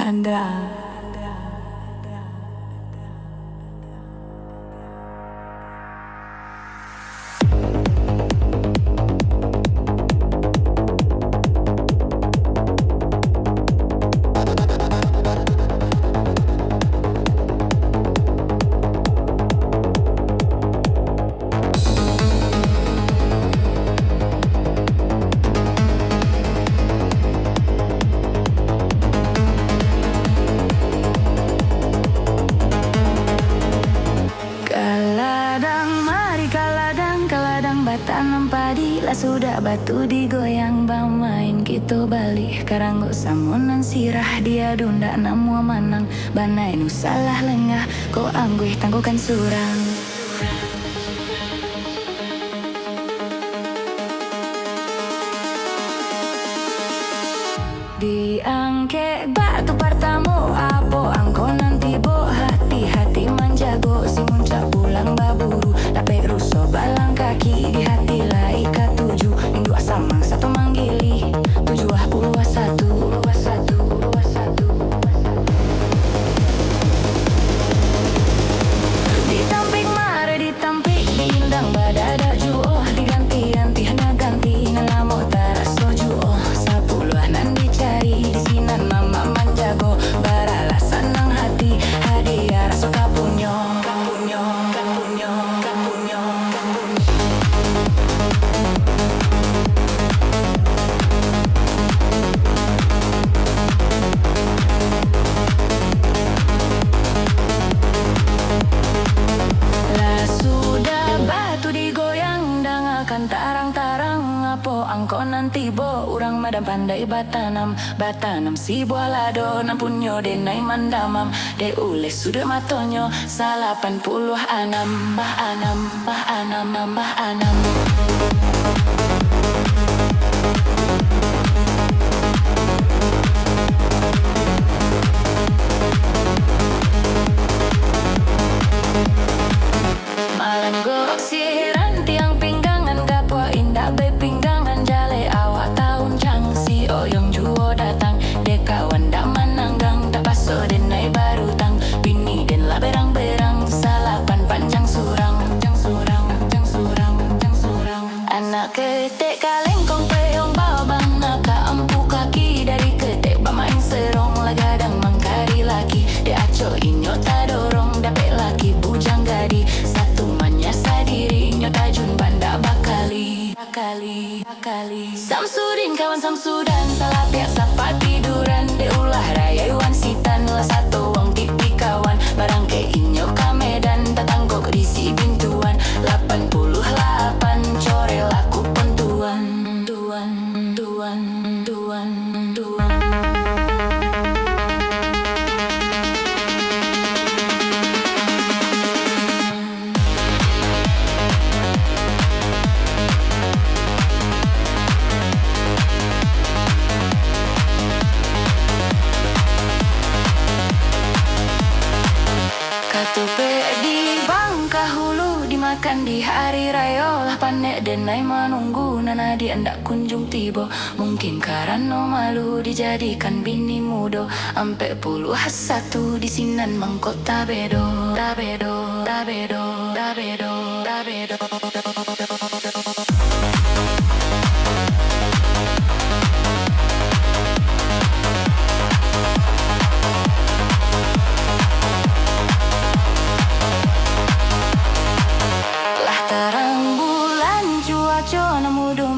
Anda. Tanam padi lah sudah batu digoyang bamain kita balik karanggo samunan sirah dia dunda namu manang banai nu salah lengah ko angguih tangguhkan surang. Diangke batu pertamo apo angko nanti bo hati-hati menjago si muncak pulang baburu dape ruso balang kaki di hati lai katuju minggu asamang satu manggili 71 ditampik mare ditampik diindang badada juo diganti-ganti hana ganti ngalamo taraso juo sapuluh nan dicari di sinan mama manjago baralasan nang hati hadiah raso kapunyo. Tarang-tarang apo angko nanti bo urang madam pandai batanam si bualado nampunyo denai mandamam de ules sudah matonyo 86 mbah anam. Malanggo siran tiang pinggangan kapwa indah bepinggangan jale awak tahun cang si oyong juo datang dekawan dak mananggang tak paso denai baru tang bini den la berang-berang salapan panjang surang anak ketek kaleng kong peong babang naka empu kaki dari ketek bamain serong lagadang mangkari lagi de aco inyo tadorong dapet laki bujang gadi sadiri nyotajun banda bakali Samsudin kawan Samsudan salah pihak sapa tiduran de ulah raya iwan sitan lah satu wong tipi kawan barang ke inyo kamedan tatanggo kerisi bintuan 88 core laku pentuan tuan. Katupe di Bangka Hulu dimakan di hari raya lah panek denai menunggu nana dia ndak kunjung tiba mungkin karena malu dijadikan bini mudo ampe puluh satu di sinan mangkota bedo.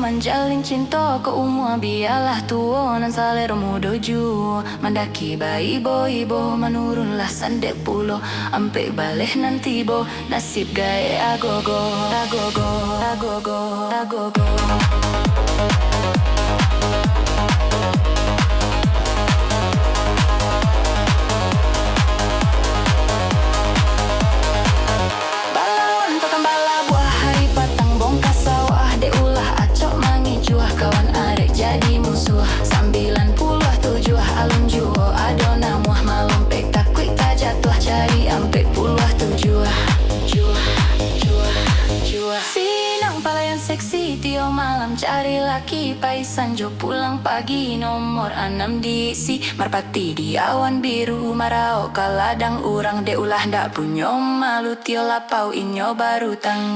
Manjalin cinta ke umur biarlah tua nan salero mudo ju mandaki ibo menurunlah sandek pulo ampe baleh nanti bo nasib gaya agogo. Balawan pakan bala buah hari patang bongkas sawah de ulah kawan arek jadi musuh 97 alun juo adona muah malum pek takwik tak jatuh cari ampe puluh 7 jua sinang palayan seksi tio malam cari Mangkari laki paisan jo pulang pagi nomor 6 diisi Marpati di awan biru marao kaladang urang de ulah ndak punyo malu tio lapau inyo baru tang